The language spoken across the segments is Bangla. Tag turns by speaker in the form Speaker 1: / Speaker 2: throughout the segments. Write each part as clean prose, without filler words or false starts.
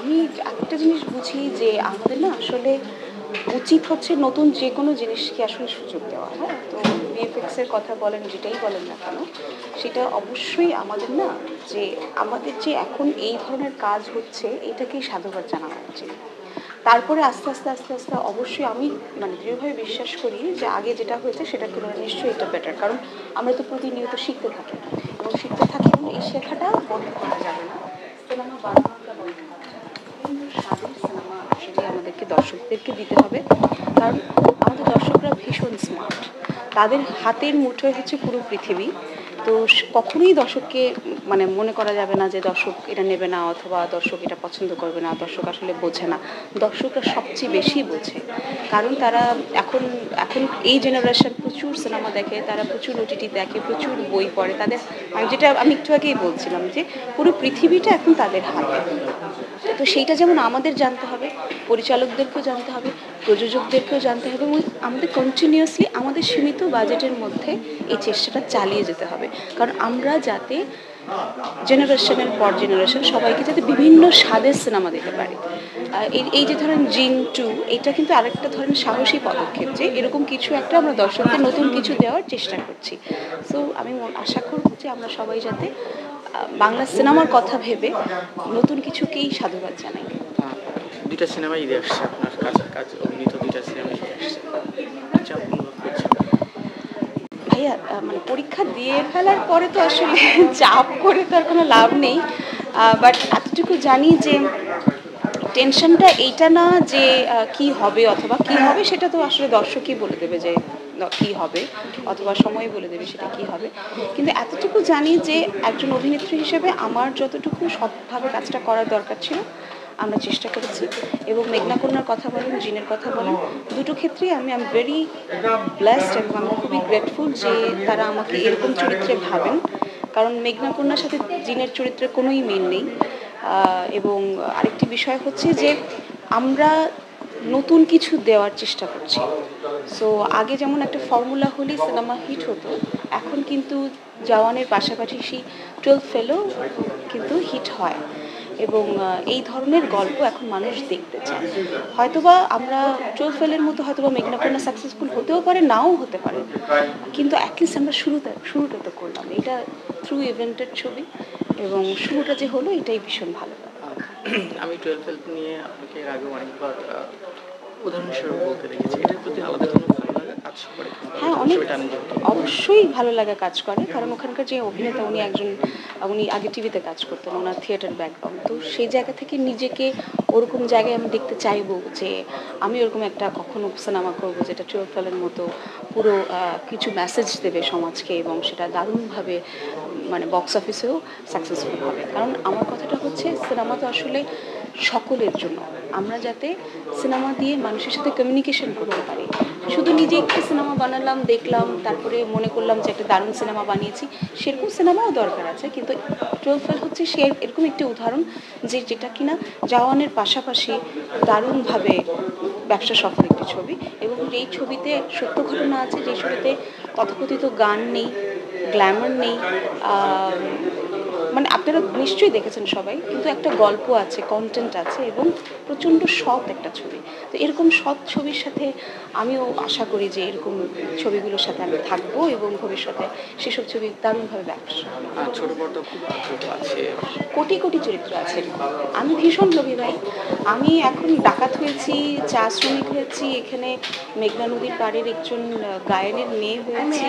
Speaker 1: আমি একটা জিনিস বুঝি যে আমাদের না আসলে উচিত হচ্ছে নতুন যে কোনো জিনিসকে আসলে সুযোগ দেওয়া। হ্যাঁ, তো ভিএফএক্সের কথা বলেন, যেটাই বলেন না কেন, সেটা অবশ্যই আমাদের না, যে আমাদের যে এখন এই ধরনের কাজ হচ্ছে এটাকেই সাধুবাদ জানানো উচিত। তারপরে আস্তে আস্তে আস্তে আস্তে অবশ্যই আমি মানে দৃঢ়ভাবে বিশ্বাস করি যে আগে যেটা হয়েছে সেটার তুলনায় নিশ্চয়ই এটা বেটার, কারণ আমরা তো প্রতিনিয়ত শিখতে থাকি এবং শিখতে থাকি এবং এই শেখাটা বন্ধ করা যাবে না। সিনেমা বানানোটা বন্ধ করা যাবে না, বিভিন্ন স্বাদের সিনেমা আসলে আমাদেরকে দর্শকদেরকে দিতে হবে, কারণ আমাদের দর্শকরা ভীষণ স্মার্ট, তাদের হাতের মুঠোয় হচ্ছে পুরো পৃথিবী। তো কখনোই দর্শককে মানে মনে করা যাবে না যে দর্শক এটা নেবে না অথবা দর্শক এটা পছন্দ করবে না, দর্শক আসলে বোঝে না। দর্শকরা সবচেয়ে বেশি বোঝে, কারণ তারা এখন এখন এই জেনারেশন প্রচুর সিনেমা দেখে, তারা প্রচুর ওটিটি দেখে, প্রচুর বই পড়ে, তাদের যেটা আমি একটু আগেই বলছিলাম যে পুরো পৃথিবীটা এখন তাদের হাতে। তো সেইটা যেমন আমাদের জানতে হবে, পরিচালকদেরকেও জানতে হবে, প্রযোজকদেরকেও জানতে হবে, এবং আমাদের কন্টিনিউয়াসলি আমাদের সীমিত বাজেটের মধ্যে এই চেষ্টাটা চালিয়ে যেতে হবে, কারণ আমরা যাতে জেনারেশনের পর জেনারেশন সবাইকে যাতে বিভিন্ন স্বাদের সিনেমা দিতে পারি। এই যে ধরেন জিন 2, এটা কিন্তু আরেকটা ধরেন সাহসী পদক্ষেপ, যে এরকম কিছু একটা আমরা দর্শকদের নতুন কিছু দেওয়ার চেষ্টা করছি। সো আমি আশা করব যে আমরা সবাই যাতে বাংলা সিনেমার কথা ভেবে নতুন কিছুকেই সাধুবাদ জানাই।
Speaker 2: দুইটা সিনেমা ঈদে আসছে, আপনার কাজ অভিনীত দুইটা সিনেমা ঈদে আসছে,
Speaker 1: ভাইয়া মানে পরীক্ষা দিয়ে ফেলার পরে তো আসলে চাপ করে তো আর কোনো লাভ নেই, বাট এতটুকু জানি যে টেনশনটা এইটা না যে কি হবে অথবা কি হবে, সেটা তো আসলে দর্শকই বলে দেবে যে কি হবে, অথবা সময় বলে দেবে সেটা কি হবে। কিন্তু এতটুকু জানি যে একজন অভিনেত্রী হিসেবে আমার যতটুকু সৎভাবে কাজটা করার দরকার ছিল আমরা চেষ্টা করেছি, এবং মেঘনা কন্যার কথা বলেন, জিনের কথা বলেন, দুটো ক্ষেত্রেই আমি ভেরি ব্লেসড এবং আমি খুবই গ্রেটফুল যে তারা আমাকে এরকম চরিত্রে ভাবেন, কারণ মেঘনা কন্যার সাথে জিনের চরিত্রের কোনোই মিল নেই। এবং আরেকটি বিষয় হচ্ছে যে আমরা নতুন কিছু দেওয়ার চেষ্টা করছি। সো আগে যেমন একটা ফর্মুলা হলেই সিনেমা হিট হতো, এখন কিন্তু জওয়ানের পাশাপাশি সেই 12 ফেলও কিন্তু হিট হয়, এবং এই ধরনের গল্প এখন মানুষ দেখতে চায়। হয়তোবা আমরা 12 ফেলের মতো হয়তোবা মেঘনা কন্যা সাকসেসফুল হতেও পারে, নাও হতে পারে, কিন্তু অ্যাটলিস্ট আমরা শুরুটা তো করলাম, এটা থ্রু ইভেন্টের ছবি, এবং শুরুটা যে হলো এটাই ভীষণ ভালো লাগে।
Speaker 2: আমি 12 ফেল নিয়ে আপনাকে এর আগে অনেকবার উদাহরণ হিসেবে বলতে দেখেছি, এটার প্রতি আলাদা কোনো ভালো লাগা কাজ করে?
Speaker 1: হ্যাঁ, অনেক অবশ্যই ভালো লাগা কাজ করে, কারণ ওখানকার যে অভিনেতা উনি আগে টিভিতে কাজ করতেন, ওনার থিয়েটার ব্যাকগ্রাউন্ড, তো সেই জায়গা থেকে নিজেকে ওরকম জায়গায় আমি দেখতে চাইবো যে আমি ওরকম একটা কখনো সিনেমা করবো যেটা 12 ফেলের মতো পুরো কিছু মেসেজ দেবে সমাজকে, এবং সেটা দারুণভাবে মানে বক্স অফিসেও সাকসেসফুল হবে। কারণ আমার কথাটা হচ্ছে সিনেমা তো আসলে সকলের জন্য, আমরা যাতে সিনেমা দিয়ে মানুষের সাথে কমিউনিকেশন করতে পারি। শুধু নিজে একটু সিনেমা বানালাম, দেখলাম, তারপরে মনে করলাম যে একটা দারুণ সিনেমা বানিয়েছি, সেরকম সিনেমাও দরকার আছে, কিন্তু 12 ফেল হচ্ছে সে এরকম একটি উদাহরণ যেটা কিনা জওয়ানের পাশাপাশি দারুণভাবে ব্যবসা সফল একটি ছবি, এবং যেই ছবিতে সত্য ঘটনা আছে, যেই ছবিতে তথাকথিত গান নেই, গ্ল্যামার নেই, মানে আপনারা নিশ্চয়ই দেখেছেন সবাই, কিন্তু একটা গল্প আছে, কন্টেন্ট আছে, এবং প্রচণ্ড সৎ একটা ছবি। তো এরকম সৎ ছবির সাথে আমিও আশা করি যে এরকম ছবিগুলোর সাথে আমি থাকবো, এবং ভবিষ্যতে সেসব ছবি দারুণভাবে ব্যবসা।
Speaker 2: ছোট পর্দা খুব আগ্রহ আছে,
Speaker 1: কোটি কোটি চরিত্র আছে, আমি ভীষণ লোভী ভাই। আমি এখন ডাকাত হয়েছি, চা শ্রমিক হয়েছি, এখানে মেঘনা নদীর পাড়ের একজন গায়নের মেয়ে হয়েছি,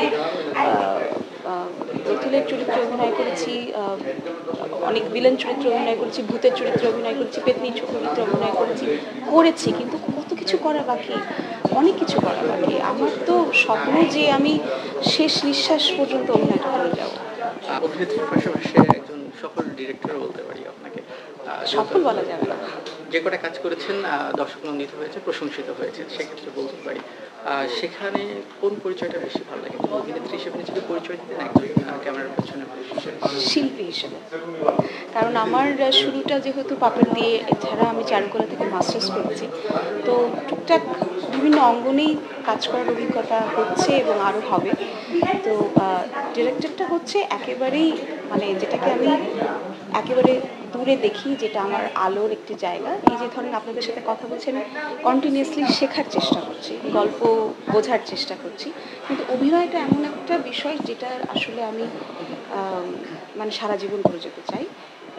Speaker 1: রথিলের চরিত্রে অভিনয় করেছি, অনেক ভিলেন চরিত্রে অভিনয় করেছি, ভূতের চরিত্রে অভিনয় করেছি, পেতনি চরিত্রে অভিনয় করেছি, কিন্তু কত কিছু করা বাকি, অনেক কিছু করা বাকি। আমার তো স্বপ্ন যে আমি শেষ নিঃশ্বাস পর্যন্ত অভিনয়টা করে যাবো।
Speaker 2: অভিনেত্রীর পাশাপাশি একজন সফল ডিরেক্টর বলতে পারি আপনাকে।
Speaker 1: সফল বলা যাবে না,
Speaker 2: যে কটা কাজ করেছেন দর্শক নন্দিত হয়েছে, প্রশংসিত হয়েছে, সেক্ষেত্রে বলতে পারি সেখানে কোন পরিচয়টা বেশি ভালো লাগে? অভিনেত্রী হিসেবে নিজেকে পরিচয় দিতেন, একজন ক্যামেরার পেছনে
Speaker 1: শিল্পী হিসেবে, কারণ আমার শুরুটা যেহেতু পাপড় দিয়ে, এছাড়া আমি চারুকলা থেকে মাস্টার্স করেছি, তো টুকটাক বিভিন্ন অঙ্গনেই কাজ করার অভিজ্ঞতা হচ্ছে এবং আরও হবে। তো ডিরেক্টরটা হচ্ছে একেবারেই মানে যেটাকে আমি একেবারে দূরে দেখি, যেটা আমার আলোর একটি জায়গা। এই যে ধরেন আপনাদের সাথে কথা বলছি, আমি কন্টিনিউয়াসলি শেখার চেষ্টা করছি, গল্প বোঝার চেষ্টা করছি, কিন্তু অভিনয়টা এমন একটা বিষয় যেটা আসলে আমি মানে সারা জীবন করে যেতে চাই।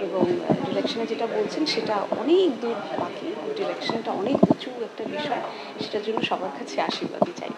Speaker 1: এবং ডিরেকশনে যেটা বলছেন সেটা অনেক দূর বাকি, ডিরেকশনটা অনেক উঁচু একটা বিষয়, সেটার জন্য সবার কাছে আশীর্বাদই চাই।